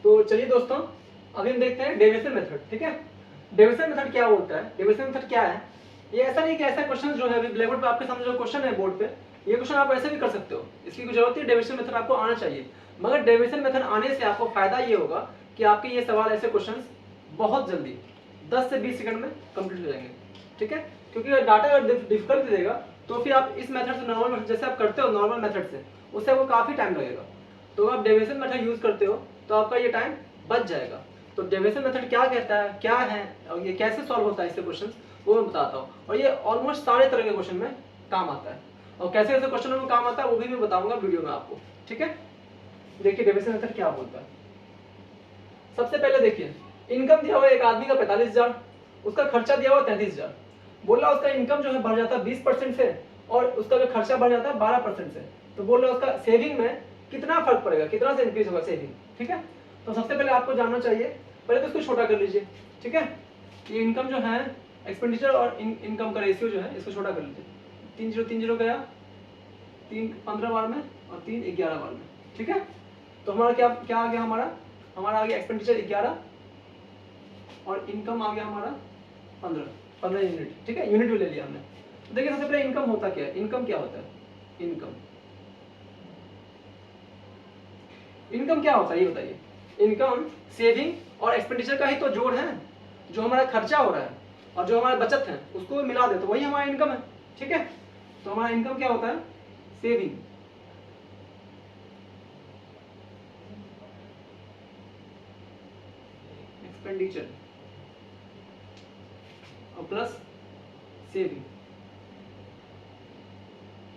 तो चलिए दोस्तों, अभी हम देखते हैं डेविएशन मेथड। ठीक है, डेविएशन मेथड क्या होता है, डेविएशन मेथड क्या है। ये ऐसा नहीं कि ऐसा क्वेश्चन जो है अभी ब्लैक बोर्ड पे आपके सामने जो क्वेश्चन है बोर्ड पे, ये क्वेश्चन आप ऐसे भी कर सकते हो, इसकी कोई जरूरत नहीं, डेविएशन मेथड आपको आना चाहिए। मगर डेविएशन मेथड आने से आपको फायदा ये होगा कि आपके ये सवाल ऐसे क्वेश्चन बहुत जल्दी 10 से 20 सेकंड में कंप्लीट हो जाएंगे। ठीक है, क्योंकि अगर डाटा अगर डिफिकल्ट देगा तो फिर आप इस मेथड से, नॉर्मल मेथड जैसे आप करते हो नॉर्मल मेथड से, उससे आपको काफी टाइम लगेगा। तो आप डेविएशन मेथड यूज करते हो तो आपका ये टाइम बच जाएगा। तो डेविएशन मेथड क्या कहता है, क्या है और ये कैसे सॉल्व होता है इससे क्वेश्चन, वो मैं बताता हूँ। और ये ऑलमोस्ट सारे तरह के क्वेश्चन में काम आता है, और कैसे कैसे क्वेश्चनों में काम आता है वो भी मैं बताऊंगा वीडियो में आपको। ठीक है, देखिए डेविएशन मेथड क्या बोलता है। सबसे पहले देखिए, इनकम दिया हुआ एक आदमी का 45,000, उसका खर्चा दिया हुआ 33,000। बोला उसका इनकम जो है बढ़ जाता है 20% से और उसका जो खर्चा बढ़ जाता है 12% से। तो बोल रहा उसका सेविंग में कितना फर्क पड़ेगा, कितना से इंक्रीज होगा सेविंग। ठीक है, तो सबसे पहले आपको जानना चाहिए, पहले तो इसको छोटा कर लीजिए। ठीक है, ये इनकम जो है, एक्सपेंडिचर और इनकम का रेशियो जो है, इसको छोटा कर लीजिए। 3030 गया, 3 15 बार में और 3 11 बार में। ठीक है, तो हमारा क्या क्या आ गया, हमारा आ गया एक्सपेंडिचर 11 और इनकम आ गया हमारा 15 यूनिट। ठीक है, यूनिट भी ले लिया हमने। तो देखिए सबसे पहले इनकम होता क्या है, इनकम क्या होता है, इनकम क्या होता है ये बताइए। इनकम सेविंग और एक्सपेंडिचर का ही तो जोड़ है, जो हमारा खर्चा हो रहा है और जो हमारा बचत है उसको मिला दे तो वही हमारा इनकम है। ठीक है, तो हमारा इनकम क्या होता है, सेविंग, एक्सपेंडिचर और प्लस सेविंग,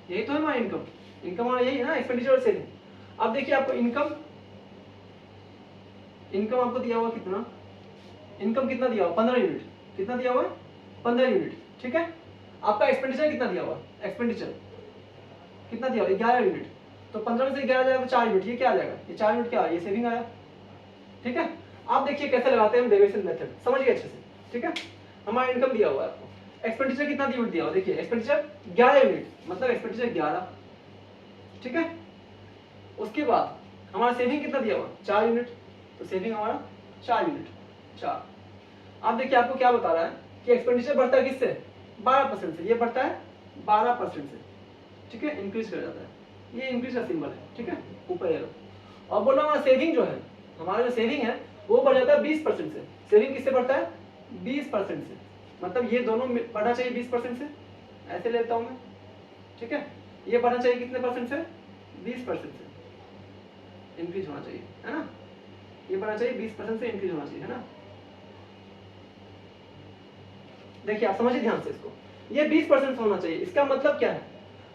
यही तो है हमारा इनकम। इनकम हमारा यही है ना, एक्सपेंडिचर और सेविंग। अब देखिए आपको इनकम आपको दिया हुआ कितना, इनकम कितना दिया हुआ 15 यूनिट, कितना दिया हुआ है 15 यूनिट। ठीक है, आपका एक्सपेंडिचर कितना दिया हुआ, एक्सपेंडिचर कितना दिया हुआ 11 यूनिट। तो 15 में से 11 जाएगा तो 4 यूनिट, ये क्या आ जाएगा, ये 4 यूनिट क्या, ये सेविंग आया। ठीक है, आप देखिए कैसे लगाते हैं हम डेविएशन मेथड, समझिए अच्छे से। ठीक है, हमारा इनकम दिया हुआ है आपको, एक्सपेंडिचर कितना यूनिट दिया हुआ, देखिए एक्सपेंडिचर 11 यूनिट, मतलब एक्सपेंडिचर 11। ठीक है, उसके बाद हमारा सेविंग कितना दिया हुआ 4 यूनिट, तो सेविंग हमारा 4 यूनिट 4। अब देखिए आपको क्या बता रहा है कि एक्सपेंडिचर बढ़ता है किससे, 12% से, ये बढ़ता है 12% से। ठीक है, इंक्रीज कर जाता है, ये इंक्रीज का सिंबल है। ठीक है, ऊपर एरो। और बोला हमारा सेविंग जो है, हमारा जो सेविंग है वो बढ़ जाता है 20% से। सेविंग किससे बढ़ता है, 20% से, मतलब ये दोनों बढ़ना चाहिए 20% से, ऐसे लेता हूं मैं। ठीक है, ये बढ़ना चाहिए कितने परसेंट से, 20% से इंक्रीज होना चाहिए, है ना। ये बढ़ना चाहिए 20% से इंक्रीज होना चाहिए, है ना। देखिए आप समझिए ध्यान से इसको, ये 20% होना चाहिए, इसका मतलब क्या है,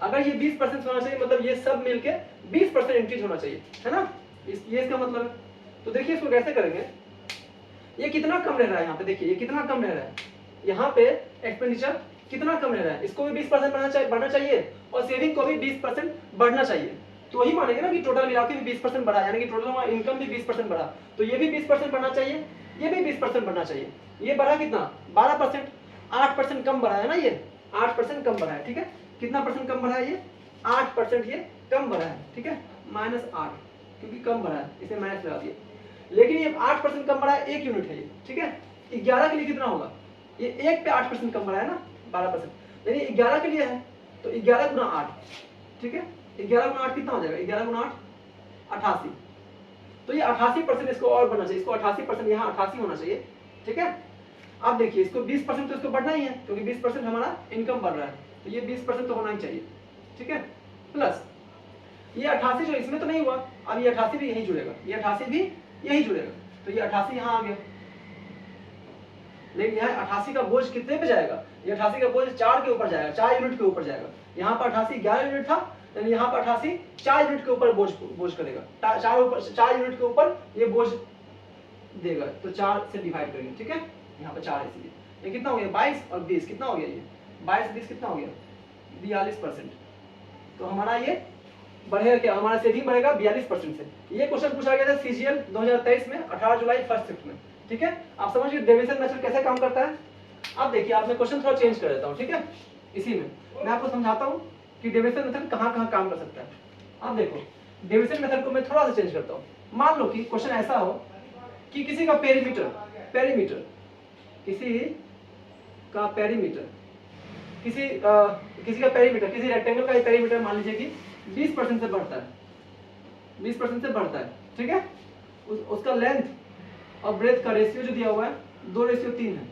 अगर ये 20% होना चाहिए मतलब ये सब मिलके 20% इंक्रीज होना चाहिए, है ना। ये इसका मतलब है। तो देखिए इसको कैसे करेंगे, ये कितना कम रह रहा है यहाँ पे, देखिए ये कितना कम रह रहा है, यहाँ पे एक्सपेंडिचर कितना कम रह रहा है, इसको भी 20% बढ़ना चाहिए और सेविंग को भी 20% बढ़ना चाहिए। तो वही मानेंगे ना कि टोटल मिला के भी 20% बढ़ा, यानी कि टोटल हमारा इनकम भी 20% बढ़ा, तो ये भी 20% बढ़ना चाहिए, ये भी 20% बढ़ना चाहिए। ये बढ़ा कितना 12%, 8% कम बढ़ा है ना, ये 8% कम बढ़ा है। ठीक है, कितना परसेंट कम बढ़ा है, ये 8% ये कम बढ़ा है। ठीक है, -8 क्योंकि कम बढ़ा है, इसे माइनस लगा दिए। लेकिन ये 8% कम बढ़ा है, 1 यूनिट है ये। ठीक है, 11 के लिए कितना होगा, ये 1 पे 8% कम बढ़ा है ना 12%, यानी 11 के लिए है तो 11 गुना 8। ठीक है, 11 गुना 8 कितना हो जाएगा, 11 गुना 8 88। तो ये 88% इसको और बढ़ना चाहिए, इसको 88%, यहाँ 88 होना चाहिए। ठीक है, अब देखिए इसको 20% तो इसको बढ़ना ही है, क्योंकि 20% हमारा इनकम बढ़ रहा है, तो ये 20% तो होना ही चाहिए। ठीक है, प्लस ये 88 जो इसमें तो नहीं हुआ, अब ये 88 भी यही जुड़ेगा, ये 88 भी यही जुड़ेगा, तो ये 88 यहाँ आ गया। लेकिन यहाँ 88 का बोझ कितने पे जाएगा, ये 88 का बोझ 4 के ऊपर जाएगा, 4 यूनिट के ऊपर जाएगा। यहाँ पर 88 11 यूनिट था, यानी यहाँ पर 88 4 यूनिट के ऊपर बोझ करेगा, 4 यूनिट के ऊपर ये बोझ देगा, तो 4 से डिवाइड करेंगे। ठीक है, यहाँ पर 4 है, इसलिए ये कितना हो गया 22 और 20 कितना हो गया, ये 22 20 कितना हो गया 42%। तो हमारा ये बढ़ेगा क्या, हमारा सेविंग बढ़ेगा 42% से। ये क्वेश्चन पूछा गया था सीजीएल 2023 में 18 जुलाई फर्स्ट शिफ्ट में। ठीक है, आप समझिए डेविएशन मेथड कैसे काम करता है। अब देखिए आप मैं क्वेश्चन थोड़ा चेंज कर देता हूँ। ठीक है, इसी में मैं आपको समझाता हूँ कि डेविएशन मेथड कहाँ कहाँ काम कर सकता है। अब देखो डेविएशन मेथड को मैं थोड़ा सा चेंज करता हूँ। मान लो कि क्वेश्चन ऐसा हो कि किसी का पेरीमीटर पेरीमीटर किसी का पेरीमीटर किसी किसी का पेरीमीटर किसी रेक्टेंगल का पेरीमीटर मान लीजिए कि 20% से बढ़ता है, 20% से बढ़ता है, ठीक है। उसका लेंथ और ब्रेथ का रेशियो जो दिया हुआ है 2:3 है,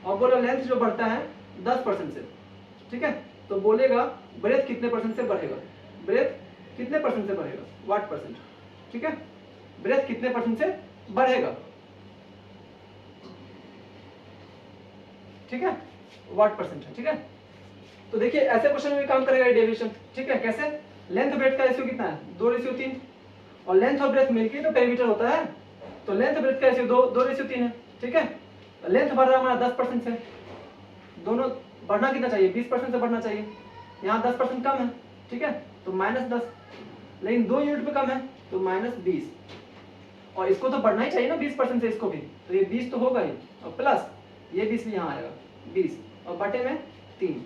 और बोला लेंथ जो बढ़ता है 10% से, ठीक है। तो बोलेगा ब्रेथ कितने परसेंट से बढ़ेगा, ब्रेथ कितने परसेंट से बढ़ेगा, वाट परसेंट, ठीक है। ब्रेथ कितने परसेंट से बढ़ेगा, ठीक है, वाट परसेंट है, ठीक है। तो देखिए ऐसे क्वेश्चन में भी काम करेगा डेविएशन, ठीक है। कैसे, लेंथ ब्रेथ का रेशियो कितना है 2:3, और लेंथ और ब्रेथ मिलके तो पेरीमीटर होता है, तो लेंथ ब्रेथ का रेशियो 2:3 है, ठीक है। लेंथ बढ़ रहा है हमारा 10% से, दोनों बढ़ना कितना चाहिए 20% से बढ़ना चाहिए, यहाँ 10% कम है, ठीक है, तो -10, लेकिन 2 यूनिट पे कम है तो -20, और इसको तो बढ़ना ही चाहिए ना 20% से इसको भी, तो ये 20 तो होगा ही, और प्लस ये 20 भी यहाँ आएगा 20, और बटे में 3,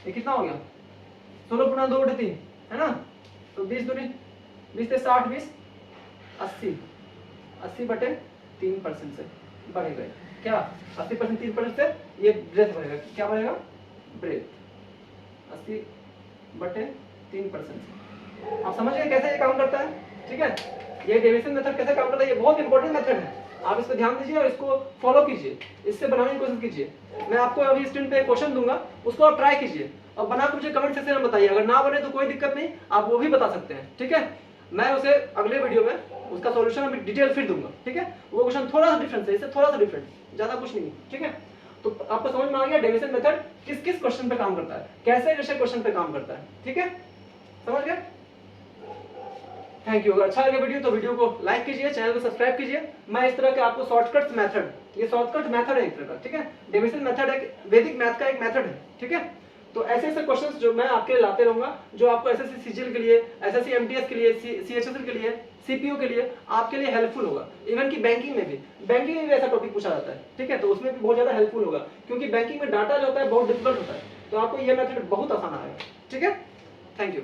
ये कितना हो गया 16 × 2/3 है ना, तो 20 दूनी 20 से 60, 20 80, 80 बटे 3% से बढ़ेगा, क्या 80% 3% से ये ब्रेथ बढ़ेगा, क्या बढ़ेगा ब्रेथ 80 बटे 3% से। आप समझ गए कैसे ये काम करता है, ठीक है। ये डेविएशन मेथड कैसे काम करता है, ये बहुत इंपॉर्टेंट मेथड है, आप इस पर ध्यान दीजिए और इसको फॉलो कीजिए, इससे बनाने की कोशिश कीजिए। मैं आपको अभी स्क्रीन पे क्वेश्चन दूंगा, उसको आप ट्राई कीजिए और बना के मुझे कमेंट सेक्शन में बताइए, अगर ना बने तो कोई दिक्कत नहीं, आप वो भी बता सकते हैं, ठीक है। मैं उसे अगले वीडियो में उसका सॉल्यूशन अभी डिटेल फिर दूंगा, ठीक है। वो क्वेश्चन थोड़ा सा डिफरेंस है, इससे थोड़ा सा डिफरेंट, ज्यादा कुछ नहीं, ठीक है। तो आपको समझ में आ गया डेविएशन मेथड किस किस क्वेश्चन पे काम करता है, कैसे कैसे क्वेश्चन पे काम करता है, ठीक है, समझ गए। Thank you. अगर अच्छा लगे वीडियो तो वीडियो को लाइक कीजिए, चैनल को सब्सक्राइब कीजिए। मैं इस तरह के आपको शॉर्टकट मेथड, ये शॉर्टकट मेथड है एक तरह का, ठीक है। डेविएशन मेथड एक वैदिक मैथ का एक मेथड है, ठीक है। तो ऐसे ऐसे क्वेश्चंस जो मैं आपके लिए लाते रहूंगा, जो आपको एसएससी सीजीएल के लिए, एसएससी एमटीएस के लिए, सीएचएसएल के लिए, सीपीओ के लिए आपके लिए हेल्पफुल होगा। इवन कि बैंकिंग में भी ऐसा टॉपिक पूछा जाता है, ठीक है, तो उसमें भी बहुत ज्यादा हेल्पफुल होगा, क्योंकि बैंकिंग में डाटा जो होता है बहुत डिफिकल्ट होता है, तो आपको ये मेथड बहुत आसान आएगा, ठीक है। Thank you.